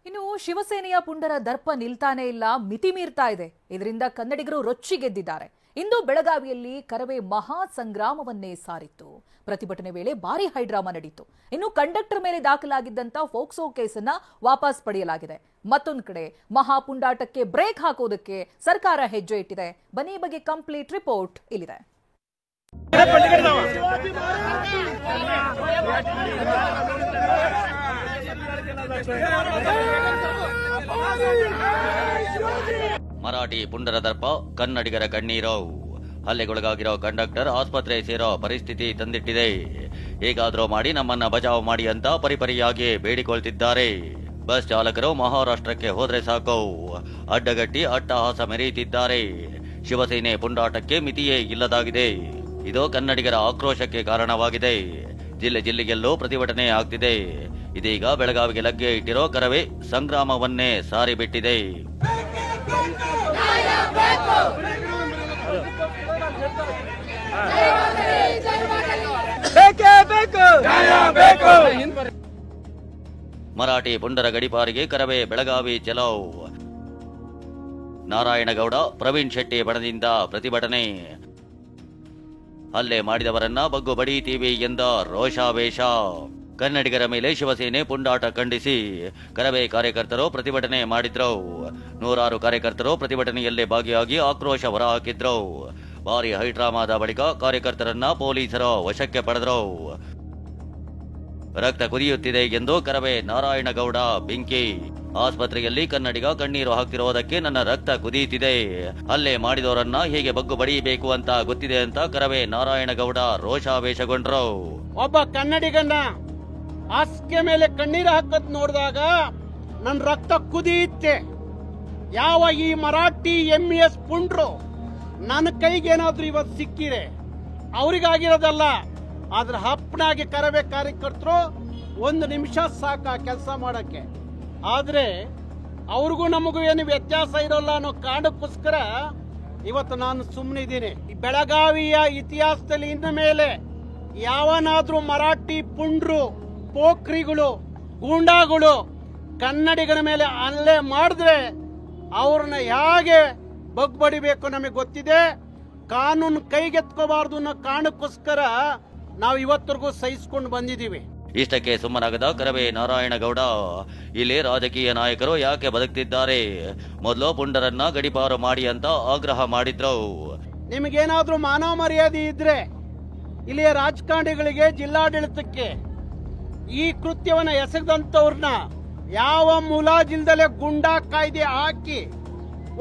ಇನ್ನು ಶಿವಸೇನೆಯ ಪುಂಡರ ದರ್ಪ ನಿಲ್ತಾನೇ ಇಲ್ಲ, ಮಿತಿ ಮೀರ್ತಾ ಇದೆ. ಇದರಿಂದ ಕನ್ನಡಿಗರು ರೊಚ್ಚಿಗೆದ್ದಿದ್ದಾರೆ. ಇಂದು ಬೆಳಗಾವಿಯಲ್ಲಿ ಕರವೇ ಮಹಾ ಸಂಗ್ರಾಮವನ್ನೇ ಸಾರಿತ್ತು. ಪ್ರತಿಭಟನೆ ವೇಳೆ ಭಾರಿ ಹೈಡ್ರಾಮಾ ನಡೆಯಿತು. ಇನ್ನು ಕಂಡಕ್ಟರ್ ಮೇಲೆ ದಾಖಲಾಗಿದ್ದಂತ ಫೋಕ್ಸೋ ಕೇಸನ್ನ ವಾಪಸ್ ಪಡೆಯಲಾಗಿದೆ. ಮತ್ತೊಂದು ಕಡೆ ಮಹಾ ಪುಂಡಾಟಕ್ಕೆ ಬ್ರೇಕ್ ಹಾಕೋದಕ್ಕೆ ಸರ್ಕಾರ ಹೆಜ್ಜೆ ಇಟ್ಟಿದೆ. ಬನ್ನಿ ಬಗ್ಗೆ ಕಂಪ್ಲೀಟ್ ರಿಪೋರ್ಟ್ ಇಲ್ಲಿದೆ. ಮರಾಠಿ ಪುಂಡರ ದರ್ಪ, ಕನ್ನಡಿಗರ ಕಣ್ಣೀರು. ಹಲ್ಲೆಗೊಳಗಾಗಿರೋ ಕಂಡಕ್ಟರ್ ಆಸ್ಪತ್ರೆ ಸೇರೋ ಪರಿಸ್ಥಿತಿ ತಂದಿಟ್ಟಿದೆ. ಹೇಗಾದ್ರೂ ಮಾಡಿ ನಮ್ಮನ್ನ ಬಚಾವ್ ಮಾಡಿ ಅಂತ ಪರಿಪರಿಯಾಗಿ ಬೇಡಿಕೊಳ್ತಿದ್ದಾರೆ. ಬಸ್ ಚಾಲಕರು ಮಹಾರಾಷ್ಟ್ರಕ್ಕೆ ಹೋದ್ರೆ ಸಾಕು, ಅಡ್ಡಗಟ್ಟಿ ಅಟ್ಟಹಾಸ ಮೆರೆಯುತ್ತಿದ್ದಾರೆ. ಶಿವಸೇನೆ ಪುಂಡಾಟಕ್ಕೆ ಮಿತಿಯೇ ಇಲ್ಲದಾಗಿದೆ. ಇದು ಕನ್ನಡಿಗರ ಆಕ್ರೋಶಕ್ಕೆ ಕಾರಣವಾಗಿದೆ. ಜಿಲ್ಲೆ ಜಿಲ್ಲೆಯಲ್ಲೂ ಪ್ರತಿಭಟನೆ ಆಗ್ತಿದೆ. ಇದೀಗ ಬೆಳಗಾವಿಗೆ ಲಗ್ಗೆ ಇಟ್ಟಿರೋ ಕರವೇ ಸಂಗ್ರಾಮವನ್ನೇ ಸಾರಿಬಿಟ್ಟಿದೆ. ಮರಾಠಿ ಪುಂಡರ ಗಡಿಪಾರಿಗೆ ಕರವೇ ಬೆಳಗಾವಿ ಚಲೋ. ನಾರಾಯಣಗೌಡ, ಪ್ರವೀಣ್ ಶೆಟ್ಟಿ ಬಣದಿಂದ ಪ್ರತಿಭಟನೆ. ಹಲ್ಲೆ ಮಾಡಿದವರನ್ನ ಬಗ್ಗು ಬಡೀತೀವಿ ಎಂದ ರೋಷಾವೇಶ. ಕನ್ನಡಿಗರ ಮೇಲೆ ಶಿವಸೇನೆ ಪುಂಡಾಟ ಖಂಡಿಸಿ ಕರವೇ ಕಾರ್ಯಕರ್ತರು ಪ್ರತಿಭಟನೆ ಮಾಡಿದ್ರು. ನೂರಾರು ಕಾರ್ಯಕರ್ತರು ಪ್ರತಿಭಟನೆಯಲ್ಲೇ ಭಾಗಿಯಾಗಿ ಆಕ್ರೋಶ ಹೊರಹಾಕಿದ್ರು. ಭಾರಿ ಹೈಡ್ರಾಮಾದ ಬಳಿಕ ಕಾರ್ಯಕರ್ತರನ್ನ ಪೊಲೀಸರು ವಶಕ್ಕೆ ಪಡೆದ್ರು. ರಕ್ತ ಕುದಿಯುತ್ತಿದೆ ಎಂದು ಕರವೇ ನಾರಾಯಣಗೌಡ ಬೆಂಕಿ. ಆಸ್ಪತ್ರೆಯಲ್ಲಿ ಕನ್ನಡಿಗ ಕಣ್ಣೀರು ಹಾಕ್ತಿರೋದಕ್ಕೆ ನನ್ನ ರಕ್ತ ಕುದಿಯುತ್ತಿದೆ. ಹಲ್ಲೆ ಮಾಡಿದವರನ್ನ ಹೇಗೆ ಬಗ್ಗು ಬಡಿಯಬೇಕು ಅಂತ ಗೊತ್ತಿದೆ ಅಂತ ಕರವೇ ನಾರಾಯಣಗೌಡ ರೋಷಾವೇಶಗೊಂಡ್ರು. ಒಬ್ಬ ಕನ್ನಡಿಗನ ಹಾಸಿಗೆ ಮೇಲೆ ಕಣ್ಣೀರು ಹಾಕದ್ ನೋಡಿದಾಗ ನನ್ನ ರಕ್ತ ಕುದಿಯುತ್ತೆ. ಯಾವ ಈ ಮರಾಠಿ MES ಪುಂಡ್ರು ನನ್ನ ಕೈಗೇನಾದ್ರೂ ಇವತ್ತು ಸಿಕ್ಕಿರೆ ಅವ್ರಿಗಾಗಿರೋದಲ್ಲ, ಆದ್ರೆ ಹಪ್ಪನಾಗಿ ಕರವೇ ಕಾರ್ಯಕರ್ತರು ಒಂದು ನಿಮಿಷ ಸಾಕ ಕೆಲಸ ಮಾಡಕ್ಕೆ. ಆದ್ರೆ ಅವ್ರಿಗೂ ನಮಗೂ ಏನು ವ್ಯತ್ಯಾಸ ಇರೋಲ್ಲ ಅನ್ನೋ ಕಾರಣಕ್ಕೋಸ್ಕರ ಇವತ್ತು ನಾನು ಸುಮ್ಮನಿದ್ದೀನಿ. ಬೆಳಗಾವಿಯ ಇತಿಹಾಸದಲ್ಲಿ ಇನ್ನು ಮೇಲೆ ಯಾವನಾದ್ರೂ ಮರಾಠಿ ಪುಂಡ್ರು, ಪೋಖ್ರಿಗಳು, ಗೂಂಡಾಗಳು ಕನ್ನಡಿಗರ ಮೇಲೆ ಹಲ್ಲೆ ಮಾಡಿದ್ರೆ ಅವ್ರನ್ನ ಹೇಗೆ ಬಗ್ಬಡಿಬೇಕು ನಮಗೆ ಗೊತ್ತಿದೆ. ಕಾನೂನು ಕೈಗೆತ್ಕೋಬಾರ್ದು ಅನ್ನೋ ಕಾರಣಕ್ಕೋಸ್ಕರ ನಾವು ಇವತ್ತರೆಗೂ ಸಹಿಸ್ಕೊಂಡು ಬಂದಿದ್ದೀವಿ. ಇಷ್ಟಕ್ಕೆ ಸುಮ್ಮನಾಗದ ಕರವೇ ನಾರಾಯಣಗೌಡ, ಇಲ್ಲಿ ರಾಜಕೀಯ ನಾಯಕರು ಯಾಕೆ ಬದುಕ್ತಿದ್ದಾರೆ? ಮೊದಲು ಪುಂಡರನ್ನ ಗಡಿಪಾರು ಮಾಡಿ ಅಂತ ಆಗ್ರಹ ಮಾಡಿದ್ರು. ನಿಮಗೇನಾದ್ರೂ ಮಾನವ ಮರ್ಯಾದೆ ಇದ್ರೆ ಇಲ್ಲಿಯ ರಾಜಕಾರಣಿಗಳಿಗೆ, ಜಿಲ್ಲಾಡಳಿತಕ್ಕೆ ಈ ಕೃತ್ಯವನ್ನ ಎಸಗದಂತವ್ರನ್ನ ಯಾವ ಮುಲಾಜಿಲ್ದಲೆ ಗುಂಡಾ ಕಾಯ್ದೆ ಹಾಕಿ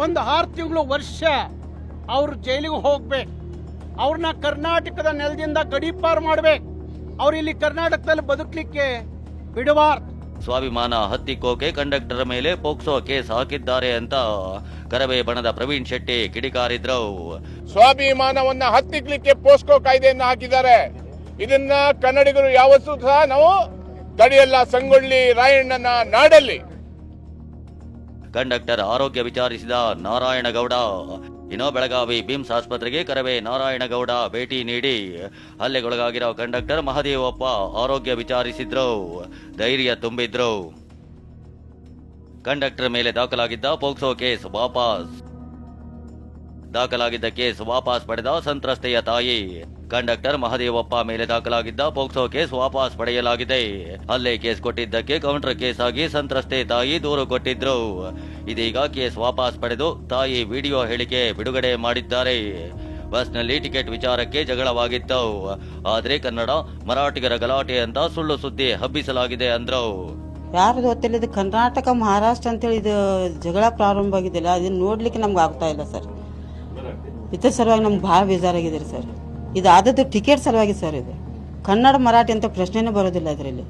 ಒಂದು 6 ತಿಂಗಳು ವರ್ಷ ಅವ್ರು ಜೈಲಿಗೆ ಹೋಗ್ಬೇಕು. ಅವ್ರನ್ನ ಕರ್ನಾಟಕದ ನೆಲದಿಂದ ಗಡಿಪಾರು ಮಾಡ್ಬೇಕು. ಅವ್ರು ಇಲ್ಲಿ ಕರ್ನಾಟಕದಲ್ಲಿ ಬದುಕಲಿಕ್ಕೆ ಬಿಡಬಾರ್ದು. ಸ್ವಾಭಿಮಾನ ಹತ್ತಿಕ್ಕೋಕೆ ಕಂಡಕ್ಟರ್ ಮೇಲೆ ಪೋಕ್ಸೋ ಕೇಸ್ ಹಾಕಿದ್ದಾರೆ ಅಂತ ಕರವೇ ಬಣದ ಪ್ರವೀಣ್ ಶೆಟ್ಟಿ ಕಿಡಿಕಾರಿದ್ರು. ಸ್ವಾಭಿಮಾನವನ್ನ ಹತ್ತಿಕ್ಲಿಕ್ಕೆ ಪೋಸ್ಕೋ ಕಾಯ್ದೆಯನ್ನು ಹಾಕಿದ್ದಾರೆ. ಇದನ್ನ ಕನ್ನಡಿಗರು ಯಾವತ್ತೂ ಸಹ ನಾವು ತಡೆಯಲ್ಲ. ಸಂಗೊಳ್ಳಿ ರಾಯಣ್ಣನ ನಾಡಲ್ಲಿ ಕಂಡಕ್ಟರ್ ಆರೋಗ್ಯ ವಿಚಾರಿಸಿದ ನಾರಾಯಣಗೌಡ. ಇನ್ನು ಬೆಳಗಾವಿ ಬಿಮ್ಸ್ ಆಸ್ಪತ್ರೆಗೆ ಕರವೇ ನಾರಾಯಣಗೌಡ ಭೇಟಿ ನೀಡಿ ಹಲ್ಲೆಗೊಳಗಾಗಿರೋ ಕಂಡಕ್ಟರ್ ಮಹದೇವಪ್ಪ ಆರೋಗ್ಯ ವಿಚಾರಿಸಿದ್ರು, ಧೈರ್ಯ ತುಂಬಿದ್ರು. ಕಂಡಕ್ಟರ್ ಮೇಲೆ ದಾಖಲಾಗಿದ್ದ ಪೋಕ್ಸೋ ಕೇಸ್ ವಾಪಸ್ ಪಡೆದ ಸಂತ್ರಸ್ತೆಯ ತಾಯಿ. ಕಂಡಕ್ಟರ್ ಮಹದೇವಪ್ಪ ಮೇಲೆ ದಾಖಲಾಗಿದ್ದ ಪೋಕ್ಸೋ ಕೇಸ್ ವಾಪಸ್ ಪಡೆಯಲಾಗಿದೆ. ಹಲ್ಲೆ ಕೇಸ್ ಕೊಟ್ಟಿದ್ದಕ್ಕೆ ಕೌಂಟರ್ ಕೇಸ್ ಆಗಿ ಸಂತ್ರಸ್ತೆ ತಾಯಿ ದೂರು ಕೊಟ್ಟಿದ್ರು. ಇದೀಗ ಕೇಸ್ ವಾಪಸ್ ಪಡೆದು ತಾಯಿ ವಿಡಿಯೋ ಹೇಳಿಕೆ ಬಿಡುಗಡೆ ಮಾಡಿದ್ದಾರೆ. ಬಸ್ನಲ್ಲಿ ಟಿಕೆಟ್ ವಿಚಾರಕ್ಕೆ ಜಗಳವಾಗಿತ್ತು. ಆದ್ರೆ ಕನ್ನಡ ಮರಾಠಿಗರ ಗಲಾಟೆ ಅಂತ ಸುಳ್ಳು ಸುದ್ದಿ ಹಬ್ಬಿಸಲಾಗಿದೆ ಅಂದ್ರು. ಯಾರು ಗೊತ್ತಿಲ್ಲ, ಇದು ಕರ್ನಾಟಕ ಮಹಾರಾಷ್ಟ್ರ ಅಂತೇಳಿ ಇದು ಜಗಳ ಪ್ರಾರಂಭ ಆಗಿದೆಯಲ್ಲ, ಅದನ್ನ ನೋಡ್ಲಿಕ್ಕೆ ನಮ್ಗೆ ಆಗ್ತಾ ಇಲ್ಲ ಸರ್. ಇದ್ರ ಸಲುವಾಗಿ ನಮ್ಗೆ ಭಾಳ ಬೇಜಾರಾಗಿದೆ ಸರ್. ಇದು ಆದದ್ದು ಟಿಕೆಟ್ ಸಲುವಾಗಿ ಸರ್. ಇದು ಕನ್ನಡ ಮರಾಠಿ ಅಂತ ಪ್ರಶ್ನೆನೇ ಬರೋದಿಲ್ಲ ಇದರಲ್ಲಿ.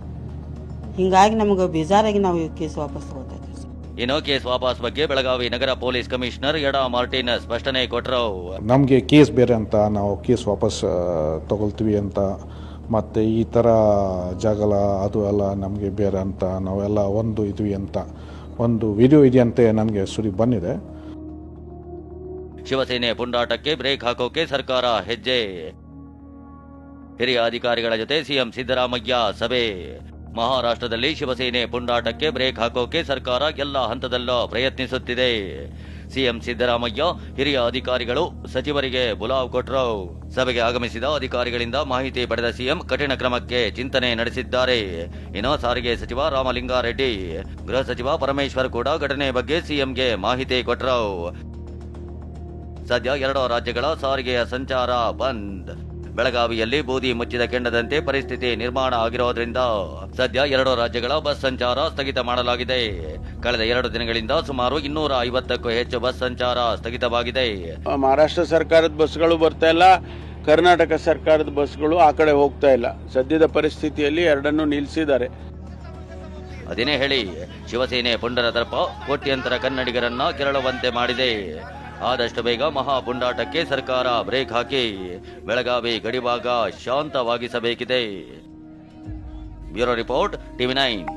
ಹಿಂಗಾಗಿ ನಮ್ಗೆ ಬೇಜಾರಾಗಿ ನಾವು ಕೇಸ್ ವಾಪಸ್ ತಗೋತಾ ಇದ್ದೀವಿ ಸರ್. ಇನ್ನು ಕೇಸ್ ವಾಪಸ್ ಬಗ್ಗೆ ಬೆಳಗಾವಿ ನಗರ ಪೊಲೀಸ್ ಕಮಿಷನರ್ ಯಡಾ ಮಾರ್ಟಿನ್ ಸ್ಪಷ್ಟನೆ ಕೊಟ್ಟರು. ನಮಗೆ ಕೇಸ್ ಬೇರೆ ಅಂತ, ನಾವು ಕೇಸ್ ವಾಪಸ್ ತಗೊಳ್ತೀವಿ ಅಂತ, ಮತ್ತು ಈ ಥರ ಜಗಳ ಅದು ಎಲ್ಲ ನಮಗೆ ಬೇರೆ ಅಂತ, ನಾವೆಲ್ಲ ಒಂದು ಇದ್ವಿ ಅಂತ ಒಂದು ವಿಡಿಯೋ ಇದೆಯಂತೆ ನನಗೆ ಸುದ್ದಿ ಬಂದಿದೆ. ಶಿವಸೇನೆ ಪುಂಡಾಟಕ್ಕೆ ಬ್ರೇಕ್ ಹಾಕೋಕೆ ಸರ್ಕಾರ ಹೆಜ್ಜೆ. ಹಿರಿಯ ಅಧಿಕಾರಿಗಳ ಜೊತೆ ಸಿಎಂ ಸಿದ್ದರಾಮಯ್ಯ ಸಭೆ. ಮಹಾರಾಷ್ಟ್ರದಲ್ಲಿ ಶಿವಸೇನೆ ಪುಂಡಾಟಕ್ಕೆ ಬ್ರೇಕ್ ಹಾಕೋಕೆ ಸರ್ಕಾರ ಎಲ್ಲ ಹಂತದಲ್ಲೂ ಪ್ರಯತ್ನಿಸುತ್ತಿದೆ. ಸಿಎಂ ಸಿದ್ದರಾಮಯ್ಯ ಹಿರಿಯ ಅಧಿಕಾರಿಗಳು ಸಚಿವರಿಗೆ ಬುಲಾವ್ ಕೊಟ್ಟರು. ಸಭೆಗೆ ಆಗಮಿಸಿದ ಅಧಿಕಾರಿಗಳಿಂದ ಮಾಹಿತಿ ಪಡೆದ ಸಿಎಂ ಕಠಿಣ ಕ್ರಮಕ್ಕೆ ಚಿಂತನೆ ನಡೆಸಿದ್ದಾರೆ. ಇನ್ನು ಸಾರಿಗೆ ಸಚಿವ ರಾಮಲಿಂಗಾರೆಡ್ಡಿ, ಗೃಹ ಸಚಿವ ಪರಮೇಶ್ವರ್ ಕೂಡ ಘಟನೆ ಬಗ್ಗೆ ಸಿಎಂಗೆ ಮಾಹಿತಿ ಕೊಟ್ಟರು. ಸದ್ಯ 2 ರಾಜ್ಯಗಳ ಸಾರಿಗೆಯ ಸಂಚಾರ ಬಂದ್. ಬೆಳಗಾವಿಯಲ್ಲಿ ಬೂದಿ ಮುಚ್ಚಿದ ಕೆಂಡದಂತೆ ಪರಿಸ್ಥಿತಿ ನಿರ್ಮಾಣ ಆಗಿರೋದ್ರಿಂದ ಸದ್ಯ 2 ರಾಜ್ಯಗಳ ಬಸ್ ಸಂಚಾರ ಸ್ಥಗಿತ ಮಾಡಲಾಗಿದೆ. ಕಳೆದ 2 ದಿನಗಳಿಂದ ಸುಮಾರು 250ಕ್ಕೂ ಹೆಚ್ಚು ಬಸ್ ಸಂಚಾರ ಸ್ಥಗಿತವಾಗಿದೆ. ಮಹಾರಾಷ್ಟ್ರ ಸರ್ಕಾರದ ಬಸ್ಗಳು ಬರ್ತಾ ಇಲ್ಲ, ಕರ್ನಾಟಕ ಸರ್ಕಾರದ ಬಸ್ಗಳು ಆ ಕಡೆ ಹೋಗ್ತಾ ಇಲ್ಲ. ಸದ್ಯದ ಪರಿಸ್ಥಿತಿಯಲ್ಲಿ ಎರಡನ್ನೂ ನಿಲ್ಲಿಸಿದ್ದಾರೆ. ಅದೇನೇ ಹೇಳಿ, ಶಿವಸೇನೆ ಪುಂಡರ ದರ್ಪ ಕೋಟ್ಯಂತರ ಕನ್ನಡಿಗರನ್ನ ಕೆರಳುವಂತೆ ಮಾಡಿದೆ. ಆದಷ್ಟು ಬೇಗ ಮಹಾ ಪುಂಡಾಟಕ್ಕೆ ಸರ್ಕಾರ ಬ್ರೇಕ್ ಹಾಕಿ ಬೆಳಗಾವಿ ಗಡಿಭಾಗ ಶಾಂತವಾಗಿಸಬೇಕಿದೆ. Bureau report, TV9.